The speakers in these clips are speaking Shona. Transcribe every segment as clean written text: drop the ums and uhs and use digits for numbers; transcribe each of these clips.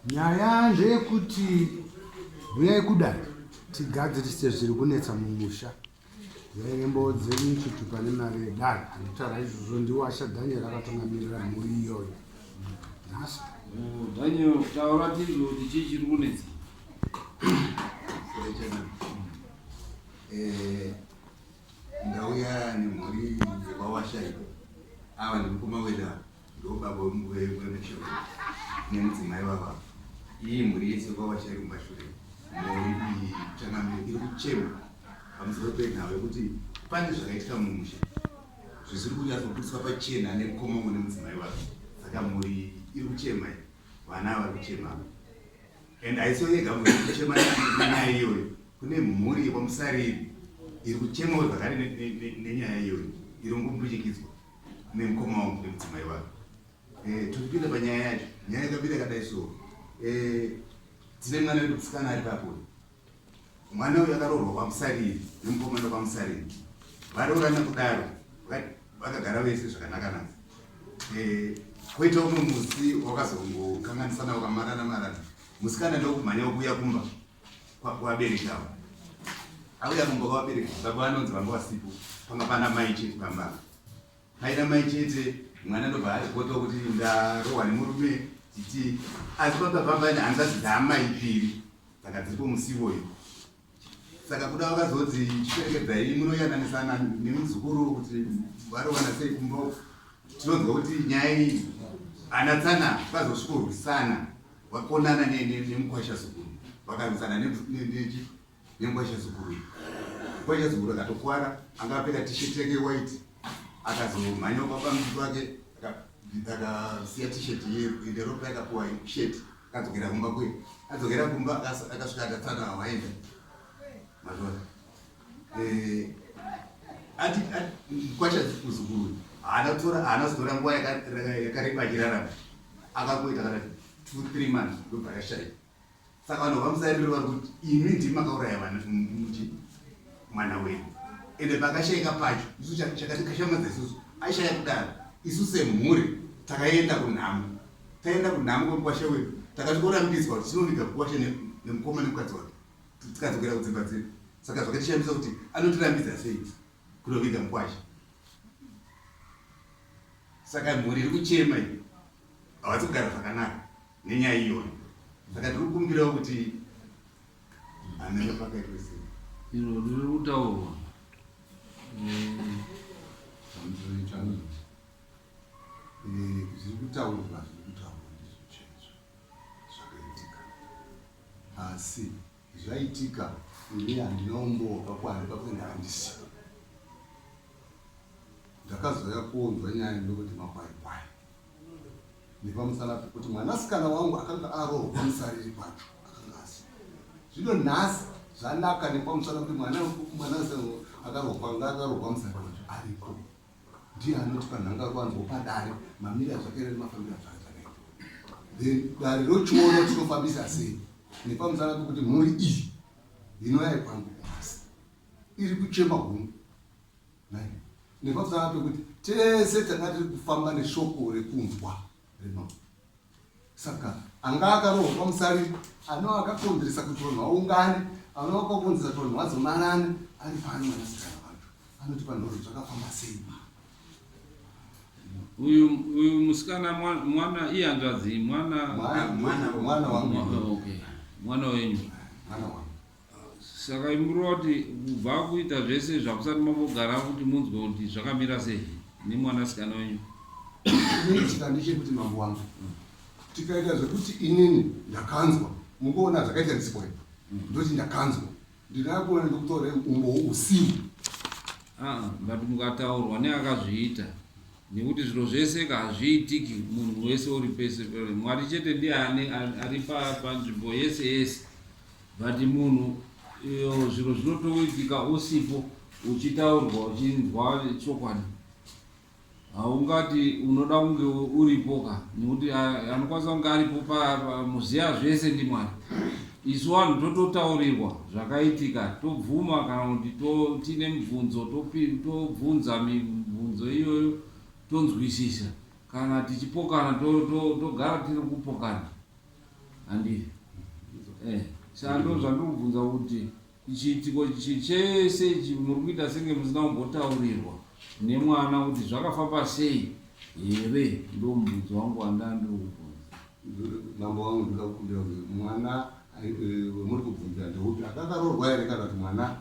nyaya ndeyekuti huyai kudai tigadzirise zviri kunetsa mumusha yairembodze muchitupa nemari yedare anotaura izvozvo ndiwo asha Daniel akatungamirira mhuri iyoyo nhasi. Daniel, taura tizvo kuti chii chiri kunetsa? Ndauya nemhuri yewawashai ava nemukoma weda ndobaba wemushoro nemudzimai vava. Iyi mhuri yese wawashai kumashure mhuri changamire iri kuchema pamusoro penhau yekuti pane zvakaitika mumusha zvisiri kunyatsokudiswa pachena nemukoma umu nemudzimai vava. Saka mhuri iri kuchema, vana vari kuchema, and haisiwo yega mhuri iri kuchema nenyaya iyoyo. Kune mhuri yepamusariri iri kuchemawo zvakare nenyaya iyoyo iri ngombuchikidzwa nemukoma wangu nemudzimai wake. Tikipinda panyaya yacho, nyaya yakapinda yakadai so. Tine mwana wedu musikana ari papo. Mwana uyu akaroorwa pamusariri nemukomana pamusariri. Varoorana kudaro vakagara vese zvakanaka. Koitawo mumwe musi wakazongokanganisana wakamarana. Musikana ndokumhanya kuuya kumba kuvabereki avo. Auya kumba kwavabereki baba vanonzi vanga vasipo, panga pana mai chete pamba. Paina mai chete, mwana ndobva achipotawo kuti ndarohwa nemurume titi asi papapambani hanzvadzi dzaamai piri saka dziripo musivoyo. Saka kuda vakazoti chiperekedzai munoyananisana nemuzukuru kuti varohwana sei kumba. Tinonzwa kuti nyaya iyi hana tsana vazosvikorwisana vakonana nemukwasha zukuru vakarwisana nemukwasha zukuru. Mukwasha zukuru akatokwara anga apfeka tisheti yake white akazomhanya pamuti wake akasiya tisheti yeropa yakapuwa sheti akadzokera kumba kwe. Adzokera kumba akasvika atatsana waenda mazvona. Ati mukwasha zukuru haana kutora nguva yakareba achirarama, akakoita kana 2-3 months ndobva akashaya. Saka vanhu vamusariri vari kuti imi ndimi makauraya mwana wedu, ende pakashayika pacho isu chakatikashamadza isusu aishaya kudaro. Isu semhuri takaenda kunhamo, taenda kunhamo kwemukwasha wedu takatorambidzwa kuti tinoviga kukwasha nemukoma nemukadzi wake tikadzokera kudzimba dzedu. Saka zvakatishambisa kuti anotirambidza sei kunoviga mukwasha. Saka mhuri iri kuchema iyi havasi kugara zvakanaka nenyaya iyoyo. Saka tiri kukumbirawo kuti anenge pakaitwa sei iro riri kutaurwa zviri kutaurwa ndizvichenzo zvakaitika, asi zvaitika ini handina umbo wakakwana pakuti handisi. Ndakazoya kuonzwa nyaya ndokuti makwai nepamusana pekuti mwanasikana wangu akanga arohwa pamusariri pacho akanga asi. Zvino nhasi zvanaka nepamusana kuti mwanasikana akarohwa pamusariri pacho aripo. Ndiye anoti panhanga ruwanzwa padare mamira zvake nemafambira zvake. Dare rochiona tinofambisa sei nepamusana pekuti mhuri iyi inoyai kwangu nhasi iri kuchema humu nepamusana pekuti tese tanga tiri kufamba neshoko rekunzwa rino. Saka anga akarohwa pamusariri anova akakonzeresa kuti vanhu vaungane, anova akakonzeresa kuti vanhu vazomarane ari paani mwanasikana wacho anoti panhoro zvakafamba sei. Uyu musikana mwana ihanzvadzi mwana wangu. Okay, mwana wenyu. Mwana wangu. Saka imurova kuti kubva kuita zvese zvakusati mambogara kuti munzwe kuti zvakamira sei nemwanasikana wenyu. Chinoitika ndechekuti mambo wangu tikaita zvekuti inini ndakanzwa, mukuona zvakaita ndisipoi ndoti ndakanzwa ndinakuona ndokutore umbo usiku. But mukataurwa neakazviita nekuti zviro zvese hazviitiki munhu wese uri pese. Mwari chete ndiye ari panzvimbo yese yese, but munhu zviro zvinotoitika usipo uchitaurwa uchinzwa chokwadi. Haungati unoda kunge uripoka nekuti anokwanisa kunge aripo pamuziya zvese ndiMwari. Isu vanhu tototaurirwa zvakaitika tobvuma kana kuti tine mibvunzo tobvunza mibvunzo iyoyo tonzwisisa. kana tichipokana togara tiri kupokana handii sando zvandokubvunza kuti chiitiko chese ichi muri kuita senge musina kumbotaurirwa nemwana kuti zvakafamba sei here? Ndo mubvunzo wangu wandandiri kubvunza. Mambo wangu ndikakumbira kuti mwana muri kubvunzira ndekuti akakarorwa here kana kuti mwana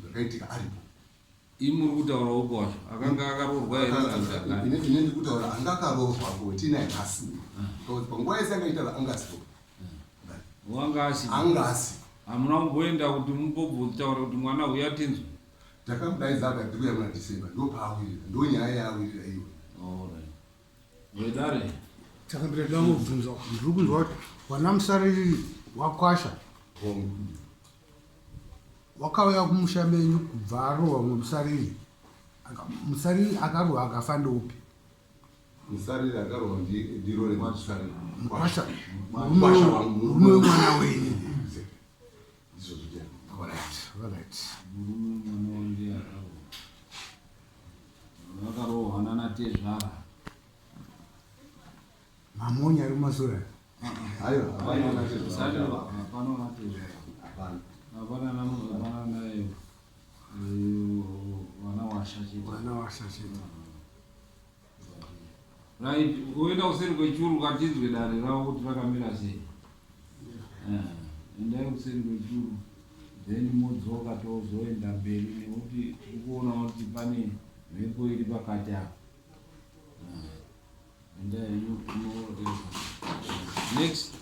akaitika aripo? Muri kutaura uko wacho akanga akarorwa here? Ine ndikutaura anga akarorwa kuti naye asina. Panguva yese angaita angasipo. Wanga asipo. Hamuna kumboenda kuti mumbobvunzaura kuti mwana uyu atinzwe? Takamudaidza akati uya muna December ndopaawirira, ndo nyaya yaawirira iwe. Wedare takambira dango kubvunza ndiri kunzwa kuti wana musariri wakwasha wakauya kumusha menyu kubva arohwa musariri. Musariri akarohwa akafa ndopi? Musariri akarohwa ndiro remusariri. Mukwasha murume wemwana wenyu. murume mwana wangu akarohwa nanatezvara mamonya ari mumasora. Aiwa, hapana naye wana washa chete. Right, uenda kuseri kwechuru katinzwe dare ravo kuti rakamira sei. Endai kuseri kwechuru then modzoka tozoenda mberi nekuti ukuona kuti pane mhepo iri pakati apo. Endai next